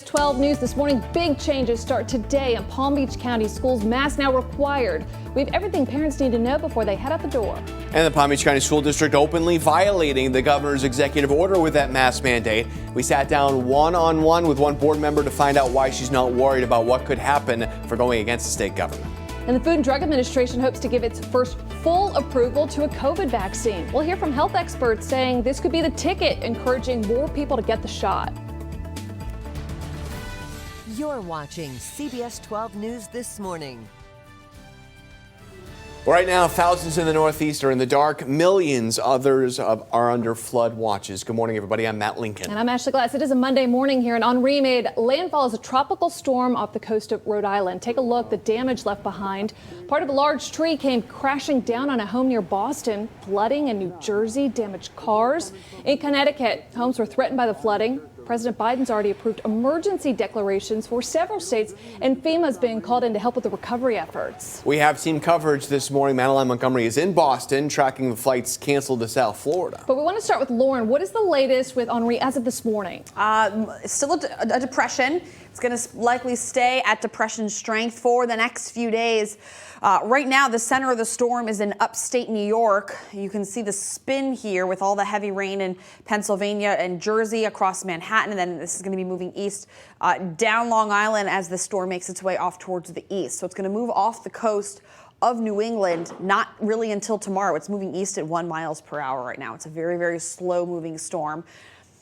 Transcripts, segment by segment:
12 News this morning. Big changes start today in Palm Beach County schools. Masks now required. We have everything parents need to know before they head out the door. And the Palm Beach County School District openly violating the governor's executive order with that mask mandate. We sat down one-on-one with one board member to find out why she's not worried about what could happen for going against the state government. And the Food and Drug Administration hopes to give its first full approval to a COVID vaccine. We'll hear from health experts saying this could be the ticket, encouraging more people to get the shot. You're watching CBS 12 News this morning. Right now, thousands in the Northeast are in the dark. Millions others are under flood watches. Good morning, everybody. I'm Matt Lincoln. And I'm Ashley Glass. It is a Monday morning here, and Henri made landfall as a tropical storm off the coast of Rhode Island. Take a look, the damage left behind. Part of a large tree came crashing down on a home near Boston. Flooding in New Jersey damaged cars. In Connecticut, homes were threatened by the flooding. President Biden's already approved emergency declarations for several states, and FEMA's being called in to help with the recovery efforts. We have team coverage this morning. Madeline Montgomery is in Boston, tracking the flights canceled to South Florida. But we want to start with Lauren. What is the latest with Henri as of this morning? Still a depression. It's going to likely stay at depression strength for the next few days. Right now, the center of the storm is in upstate New York. You can see the spin here with all the heavy rain in Pennsylvania and Jersey across Manhattan. And then this is going to be moving east down Long Island as the storm makes its way off towards the east. So it's going to move off the coast of New England, not really until tomorrow. It's moving east at 1 mile per hour right now. It's a very, very slow moving storm.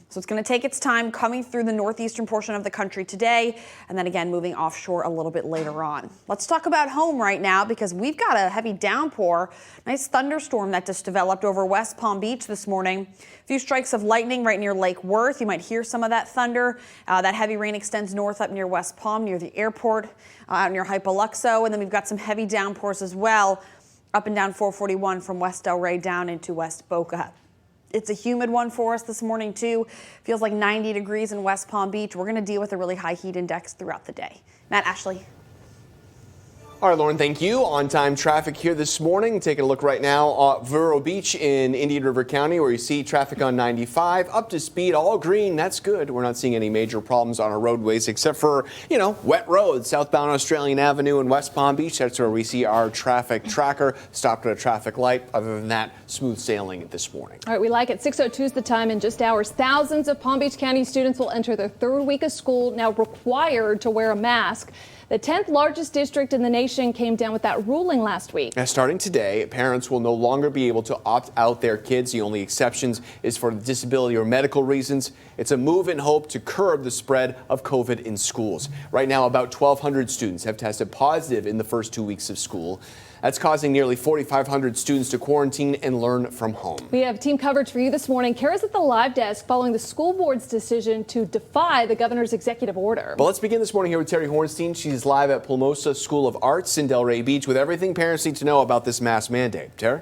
So it's going to take its time coming through the northeastern portion of the country today, and then again moving offshore a little bit later on. Let's talk about home right now because we've got a heavy downpour, nice thunderstorm that just developed over West Palm Beach this morning. A few strikes of lightning right near Lake Worth. You might hear some of that thunder. That heavy rain extends north up near West Palm, near the airport, out near Hypoluxo, and then we've got some heavy downpours as well up and down 441 from West Delray down into West Boca. It's a humid one for us this morning, too. Feels like 90 degrees in West Palm Beach. We're going to deal with a really high heat index throughout the day. Matt, Ashley. All right, Lauren, thank you. On-time traffic here this morning. Taking a look right now at Vero Beach in Indian River County, where you see traffic on 95 up to speed, all green. That's good. We're not seeing any major problems on our roadways except for, wet roads. Southbound Australian Avenue in West Palm Beach. That's where we see our traffic tracker stopped at a traffic light. Other than that, smooth sailing this morning. All right, we like it. 6:02 is the time. In just hours, thousands of Palm Beach County students will enter their third week of school, now required to wear a mask. The 10th largest district in the nation came down with that ruling last week. Now, starting today, parents will no longer be able to opt out their kids. The only exceptions is for disability or medical reasons. It's a move in hope to curb the spread of COVID in schools. Right now, about 1,200 students have tested positive in the first 2 weeks of school. That's causing nearly 4,500 students to quarantine and learn from home. We have team coverage for you this morning. Kara's at the live desk following the school board's decision to defy the governor's executive order. Well, let's begin this morning here with Terry Hornstein. She's live at Palmosa School of Arts in Delray Beach with everything parents need to know about this mask mandate. Terry?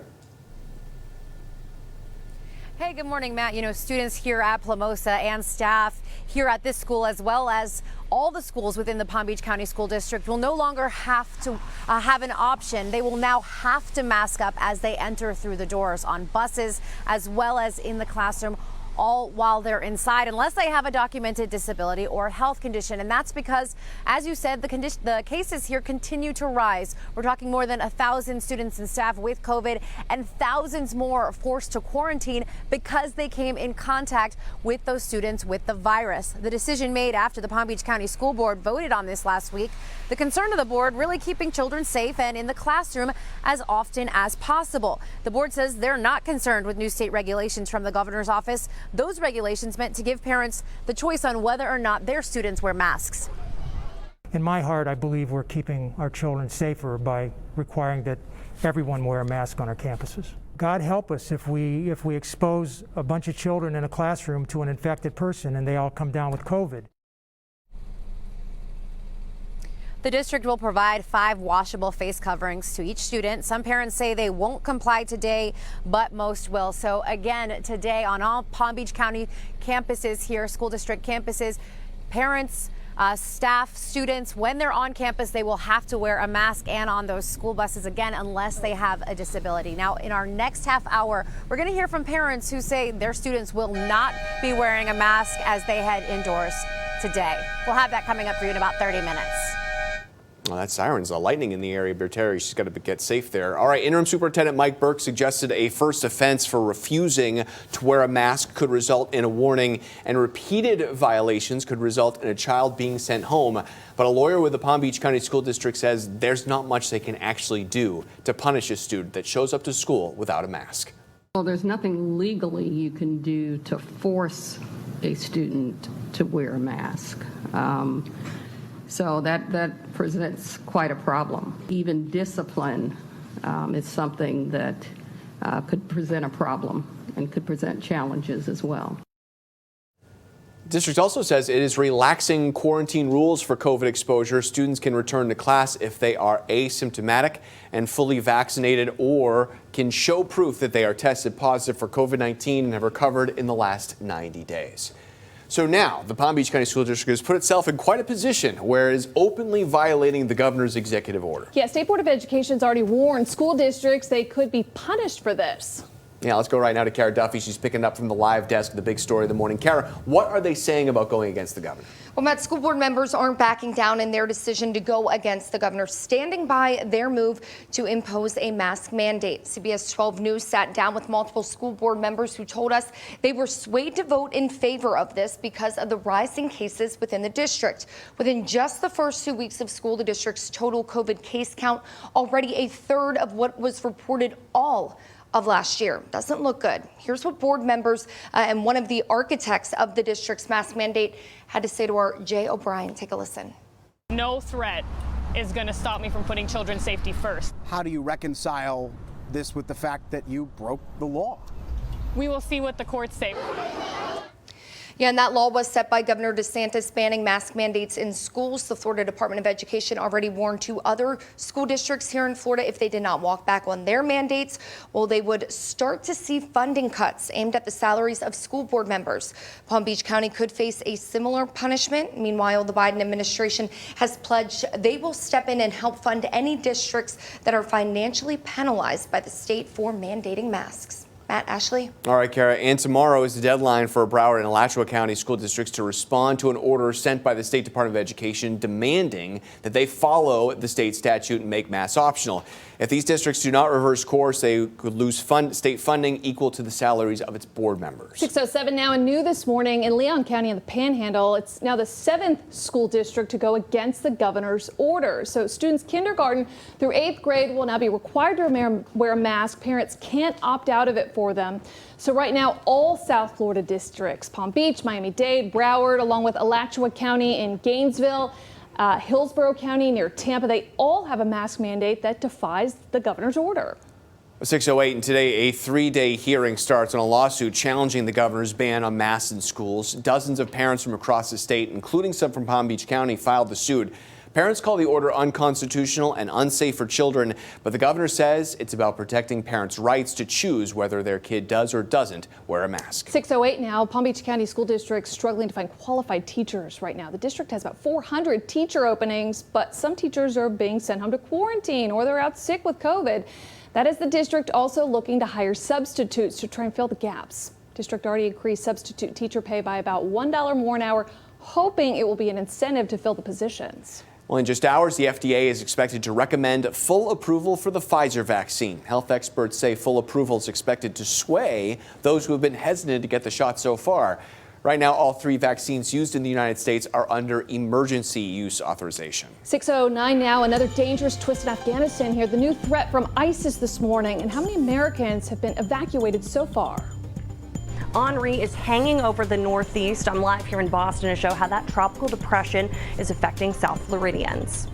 Hey, good morning, Matt. Students here at Palmosa and staff here at this school, as well as all the schools within the Palm Beach County School District, will no longer have to have an option. They will now have to mask up as they enter through the doors on buses as well as in the classroom, all while they're inside, unless they have a documented disability or health condition. And that's because, as you said, the cases here continue to rise. We're talking more than 1,000 students and staff with COVID and thousands more forced to quarantine because they came in contact with those students with the virus. The decision made after the Palm Beach County School Board voted on this last week. The concern of the board, really keeping children safe and in the classroom as often as possible. The board says they're not concerned with new state regulations from the governor's office. Those regulations meant to give parents the choice on whether or not their students wear masks. In my heart, I believe we're keeping our children safer by requiring that everyone wear a mask on our campuses. God help us if we expose a bunch of children in a classroom to an infected person and they all come down with COVID. The district will provide 5 washable face coverings to each student. Some parents say they won't comply today, but most will. So again, today on all Palm Beach County campuses here, school district campuses, parents, staff, students, when they're on campus, they will have to wear a mask, and on those school buses again, unless they have a disability. Now, in our next half hour, we're going to hear from parents who say their students will not be wearing a mask as they head indoors. today. We'll have that coming up for you in about 30 minutes. Well, that siren's lightning in the area, Berteri. She's got to get safe there. All right, Interim Superintendent Mike Burke suggested a first offense for refusing to wear a mask could result in a warning, and repeated violations could result in a child being sent home. But a lawyer with the Palm Beach County School District says there's not much they can actually do to punish a student that shows up to school without a mask. Well, there's nothing legally you can do to force a student to wear a mask. So that presents quite a problem. Even discipline is something that could present a problem and could present challenges as well. The district also says it is relaxing quarantine rules for COVID exposure. Students can return to class if they are asymptomatic and fully vaccinated, or can show proof that they are tested positive for COVID-19 and have recovered in the last 90 days. So now the Palm Beach County School District has put itself in quite a position where it is openly violating the governor's executive order. Yeah, State Board of Education's already warned school districts they could be punished for this. Yeah, let's go right now to Kara Duffy. She's picking up from the live desk, the big story of the morning. Kara, what are they saying about going against the governor? Well, Matt, school board members aren't backing down in their decision to go against the governor, standing by their move to impose a mask mandate. CBS 12 News sat down with multiple school board members who told us they were swayed to vote in favor of this because of the rising cases within the district. Within just the first 2 weeks of school, the district's total COVID case count already a third of what was reported all of last year. Doesn't look good. Here's what board members and one of the architects of the district's mask mandate had to say to our Jay O'Brien. Take a listen. No threat is going to stop me from putting children's safety first. How do you reconcile this with the fact that you broke the law? We will see what the courts say. Yeah, and that law was set by Governor DeSantis, banning mask mandates in schools. The Florida Department of Education already warned 2 other school districts here in Florida if they did not walk back on their mandates, well, they would start to see funding cuts aimed at the salaries of school board members. Palm Beach County could face a similar punishment. Meanwhile, the Biden administration has pledged they will step in and help fund any districts that are financially penalized by the state for mandating masks. Matt, Ashley. All right, Kara. And tomorrow is the deadline for Broward and Alachua County school districts to respond to an order sent by the State Department of Education demanding that they follow the state statute and make masks optional. If these districts do not reverse course, they could lose state funding equal to the salaries of its board members. 6:07 now, and new this morning in Leon County in the Panhandle. It's now the 7th school district to go against the governor's order. So students kindergarten through 8th grade will now be required to wear a mask. Parents can't opt out of it for them. So right now, all South Florida districts, Palm Beach, Miami-Dade, Broward, along with Alachua County in Gainesville, Hillsborough County near Tampa, they all have a mask mandate that defies the governor's order. 6:08, and today a 3-day hearing starts on a lawsuit challenging the governor's ban on masks in schools. Dozens of parents from across the state, including some from Palm Beach County, filed the suit. Parents call the order unconstitutional and unsafe for children, but the governor says it's about protecting parents' rights to choose whether their kid does or doesn't wear a mask. 6:08 now. Palm Beach County School District struggling to find qualified teachers right now. The district has about 400 teacher openings, but some teachers are being sent home to quarantine or they're out sick with COVID. That is the district also looking to hire substitutes to try and fill the gaps. District already increased substitute teacher pay by about $1 more an hour, hoping it will be an incentive to fill the positions. Well, in just hours, the FDA is expected to recommend full approval for the Pfizer vaccine. Health experts say full approval is expected to sway those who have been hesitant to get the shot so far. Right now, all 3 vaccines used in the United States are under emergency use authorization. 6:09 now. Another dangerous twist in Afghanistan here. The new threat from ISIS this morning, and how many Americans have been evacuated so far? Henri is hanging over the Northeast. I'm live here in Boston to show how that tropical depression is affecting South Floridians.